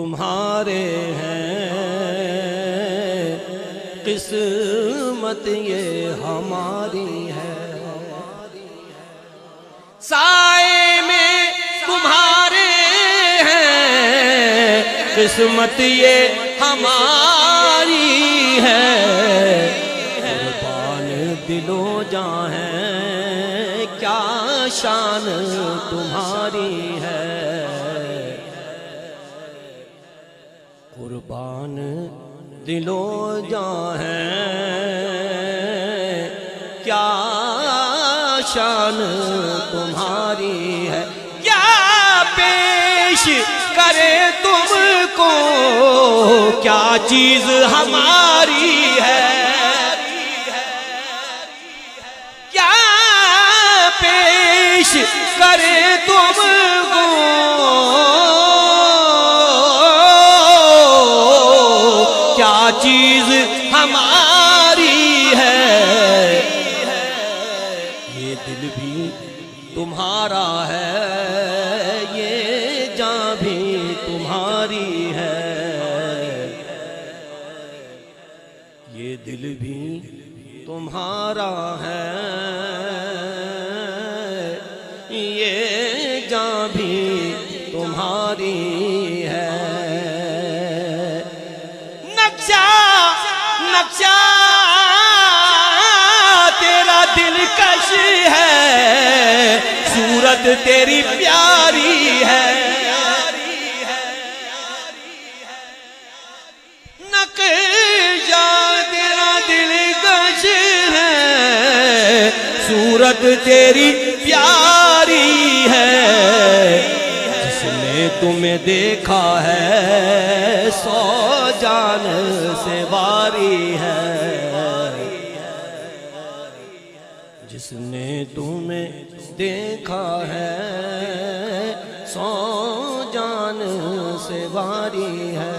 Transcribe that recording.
तुम्हारे हैं, किस्मत ये हमारी है। साए में तुम्हारे हैं, किस्मत ये हमारी है। कुर्बान दिलो जान है, क्या शान तुम्हारी है। कुर्बान दिलो जान है, क्या शान तुम्हारी है। क्या पेश करे तुमको, क्या चीज हमारी है। क्या पेश करे तुमको, क्या चीज हमारी है। ये दिल भी तुम्हारा है, ये जान भी तुम्हारी है। ये दिल भी तुम्हारा है, ये जान भी तुम्हारी है। नक्शा नक्शा तेरा दिलकश है, सूरत तेरी प्यारी है। नक्शा तेरा दिलकश है, सूरत तेरी प्यारी है। जिसने तुम्हें देखा है, 100 जान से वारी है। जिसने तुम्हें देखा है, 100 जान से वारी है।